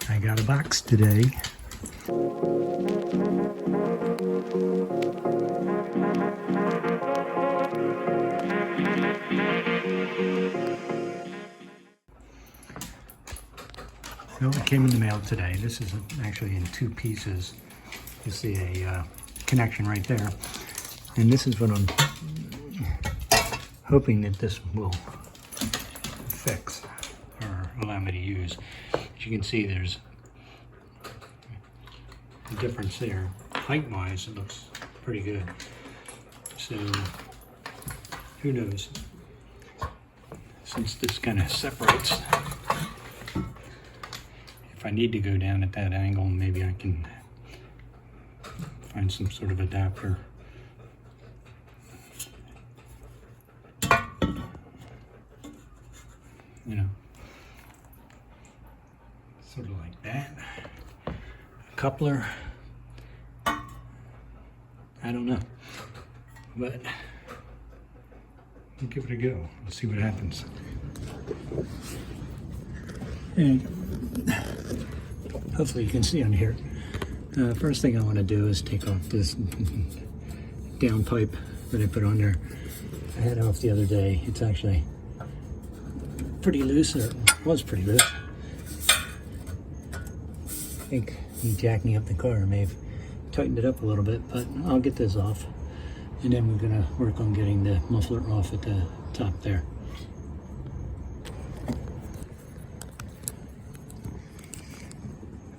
I got a box today. So it came in the mail today. This is actually in two pieces. You see a connection right there. And this is what I'm hoping that this will fix or allow me to use. As you can see, there's a difference there. Height-wise, it looks pretty good. So, who knows? Since this kind of separates, if I need to go down at that angle, maybe I can find some sort of adapter. You know, sort of like that. A coupler, I don't know, but we'll give it a go. Let's see what happens. And hopefully you can see on here. First thing I want to do is take off this down pipe that I put on there. I had it off the other day. It's actually pretty loose, or it was pretty loose. I think me jacking up the car may have tightened it up a little bit, but I'll get this off. And then we're gonna work on getting the muffler off at the top there.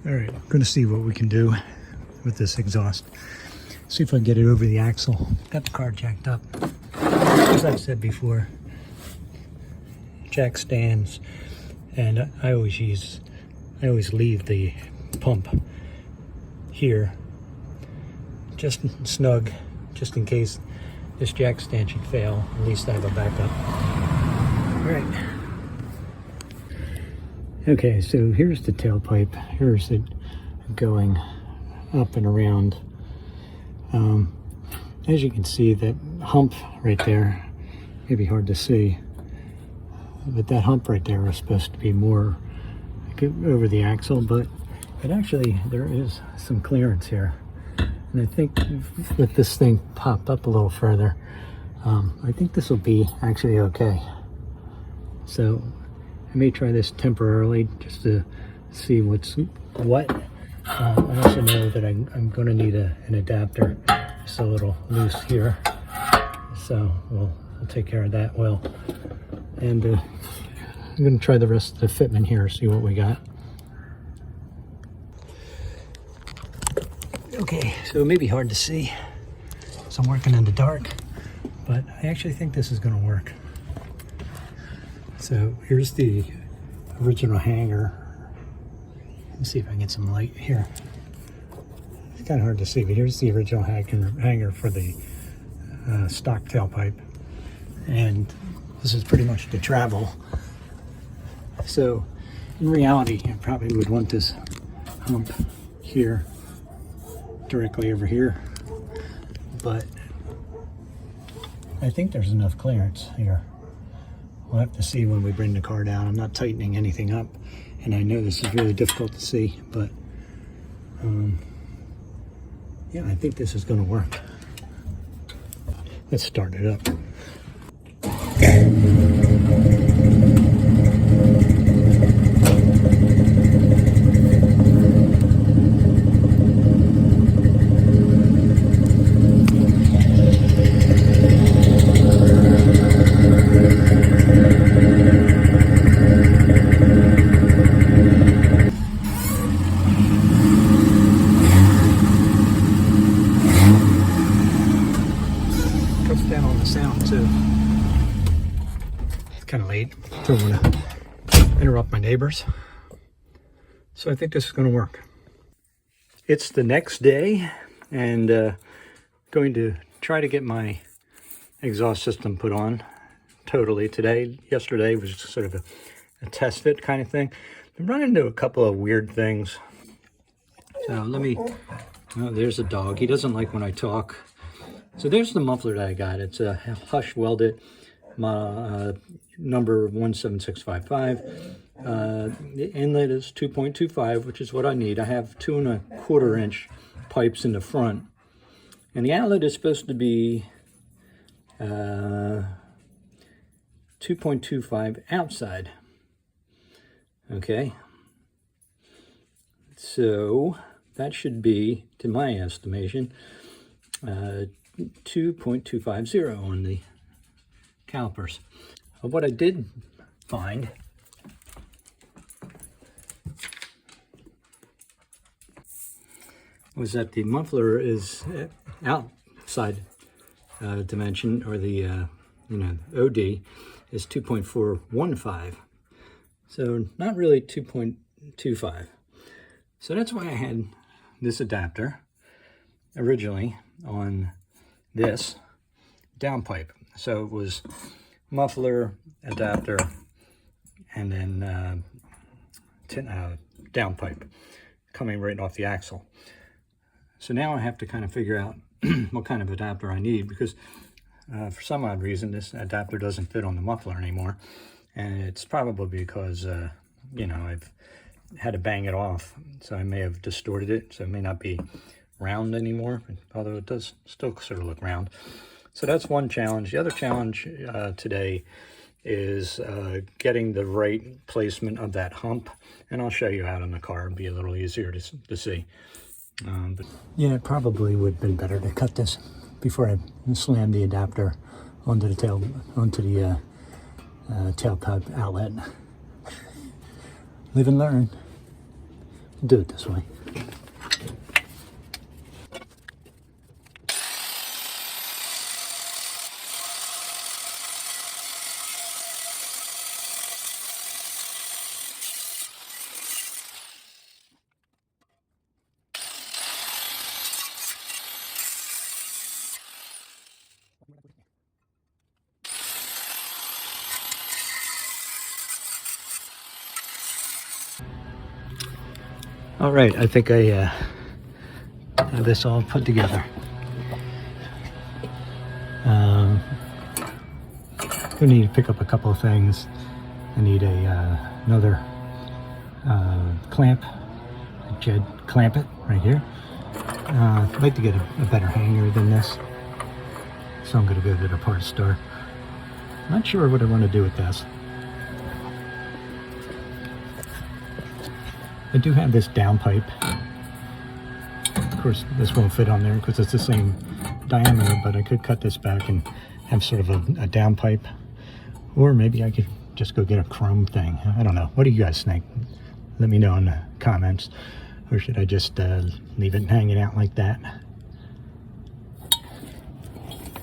All right, I'm gonna see what we can do with this exhaust. See if I can get it over the axle. Got the car jacked up. As I've said before, jack stands, and I always leave the pump here, just snug, just in case this jack stand should fail. At least I have a backup. All right. Okay, so here's the tailpipe. Here's it going up and around. As you can see, that hump right there, maybe hard to see, but that hump right there is supposed to be more over the axle, but it actually, there is some clearance here. And I think with this thing popped up a little further, I think this will be actually okay. So I may try this temporarily just to see what's what. I also know that I'm going to need an adapter. It's a little loose here, so we'll take care of that well. And I'm going to try the rest of the fitment here, see what we got. Okay, so it may be hard to see, so I'm working in the dark, but I actually think this is going to work. So here's the original hanger. Let me see if I can get some light here. It's kind of hard to see, but here's the original hanger for the stock tailpipe. And this is pretty much the travel. So in reality, I probably would want this hump here, directly over here. But I think there's enough clearance here. We'll have to see when we bring the car down. I'm not tightening anything up, and I know this is really difficult to see, but yeah, I think this is going to work. Let's start it up. Cuts down on the sound too. It's kind of late. Don't want to interrupt my neighbors. So I think this is going to work. It's the next day, and going to try to get my exhaust system put on totally today. Yesterday was sort of a test fit kind of thing. I'm running into a couple of weird things. So let me, oh, there's a dog. He doesn't like when I talk. So there's the muffler that I got. It's a Hush welded number 17655. The inlet is 2.25, which is what I need. I have 2¼ inch pipes in the front, and the outlet is supposed to be 2.25 outside. Okay, so that should be, to my estimation, 2.250 on the calipers. What I did find was that the muffler is outside dimension, or the OD is 2.415, so not really 2.25. So that's why I had this adapter originally on this downpipe. So it was muffler, adapter, and then downpipe coming right off the axle. So now I have to kind of figure out what kind of adapter I need, because for some odd reason this adapter doesn't fit on the muffler anymore, and it's probably because I've had to bang it off, so I may have distorted it, so it may not be round anymore, although it does still sort of look round. So that's one challenge. The other challenge today is getting the right placement of that hump, and I'll show you out in the car. It'll be a little easier to see. But yeah, it probably would have been better to cut this before I slam the adapter onto the tailpipe outlet. Live and learn. Do it this way. All right, I think I have this all put together. I need to pick up a couple of things. I need another clamp, a Jed clamp it right here. I'd like to get a better hanger than this, so I'm going to go to the parts store. Not sure what I want to do with this. I do have this downpipe. Of course, this won't fit on there because it's the same diameter, but I could cut this back and have sort of a downpipe. Or maybe I could just go get a chrome thing. I don't know. What do you guys think? Let me know in the comments. Or should I just leave it hanging out like that?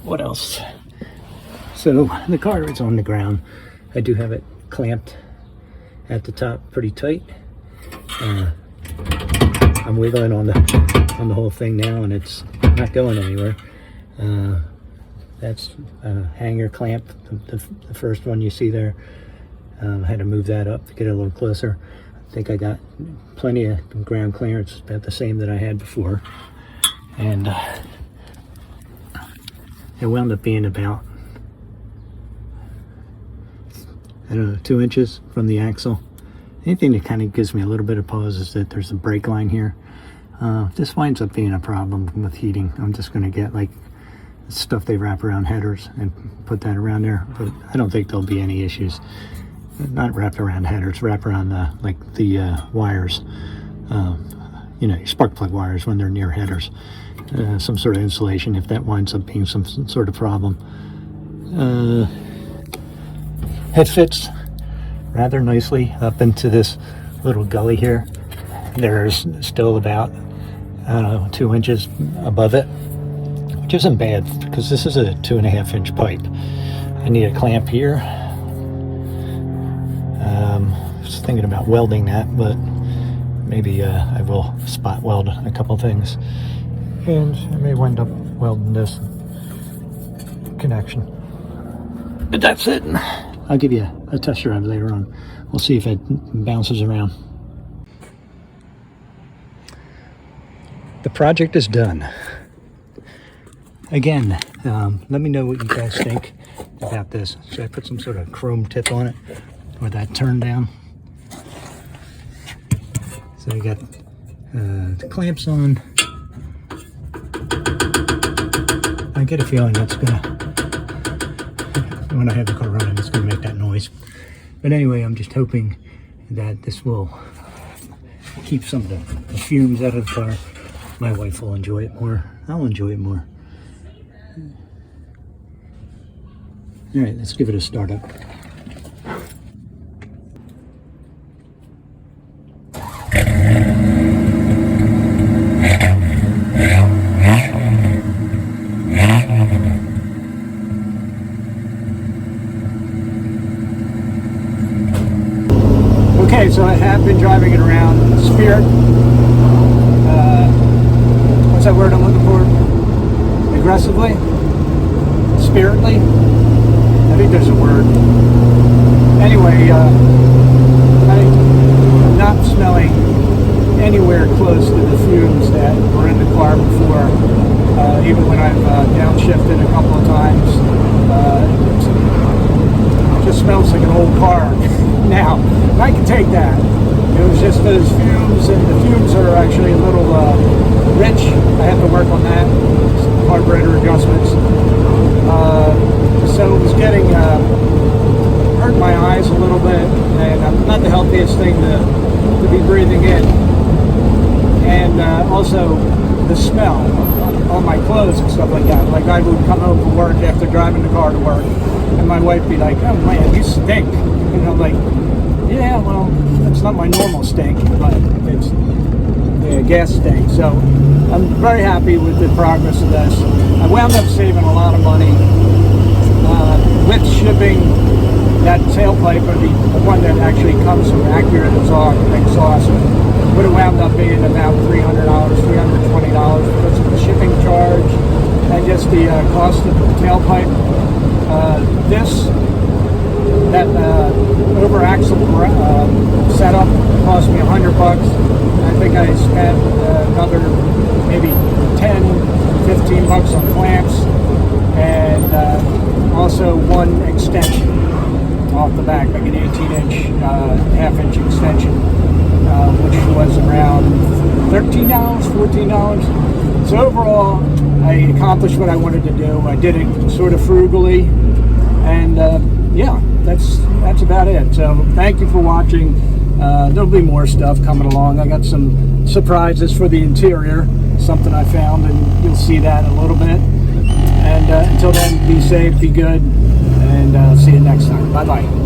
What else? So the car is on the ground. I do have it clamped at the top pretty tight. I'm wiggling on the whole thing now, and it's not going anywhere. That's a hanger clamp, the first one you see there. I had to move that up to get it a little closer. I think I got plenty of ground clearance, about the same that I had before. And it wound up being about, I don't know, 2 inches from the axle. Anything that kind of gives me a little bit of pause is that there's a brake line here. This winds up being a problem with heating. I'm just going to get like stuff they wrap around headers and put that around there, but I don't think there'll be any issues. Not wrapped around headers, wrap around the wires, your spark plug wires when they're near headers. Some sort of insulation if that winds up being some sort of problem. It fits rather nicely up into this little gully here. There's still about, I don't know, 2 inches above it, which isn't bad because this is a 2.5 inch pipe. I need a clamp here. I was thinking about welding that, but maybe I will spot weld a couple things, and I may wind up welding this connection. But that's it. I'll give you a test drive later on. We'll see if it bounces around. The project is done. Again, let me know what you guys think. about this. So I put some sort of chrome tip on it with that turn down. So you got the clamps on. I get a feeling that's gonna, when I have the car running, it's gonna make that noise. But anyway, I'm just hoping that this will keep some of the fumes out of the car. My wife will enjoy it more. I'll enjoy it more. All right, let's give it a start up. Okay, so I have been driving it around. Spirit. What's that word I'm looking for? Aggressively? Spiritly? I think there's a word. Anyway, I'm not smelling anywhere close to the fumes that were in the car before. Even when I've downshifted a couple of times, it just smells like an old car now. And I can take that. It was just those fumes, and the fumes are actually a little rich. I have to work on that. Carburetor adjustments. So it was getting hurt my eyes a little bit, and not the healthiest thing to be breathing in. And also the smell on my clothes and stuff like that. Like I would come home from work after driving the car to work, and my wife would be like, "Oh man, you stink." And I'm like, "Yeah, well, that's not my normal stink, but it's the gas stink." So I'm very happy with the progress of this. I wound up saving a lot of money with shipping. That tailpipe, or the one that actually comes from accurate exhaust, would have wound up being about $300, $320 because of the shipping charge and just the cost of the tailpipe. That over axle setup cost me $100. I think I spent another maybe 10, 15 bucks on clamps, and also one extension off the back, like an 18-inch, half-inch extension, which was around $13, $14. So overall, I accomplished what I wanted to do. I did it sort of frugally, and yeah, that's about it. So thank you for watching. There'll be more stuff coming along. I got some surprises for the interior, something I found, and you'll see that in a little bit. And until then, be safe, be good, and see you next time. Bye-bye.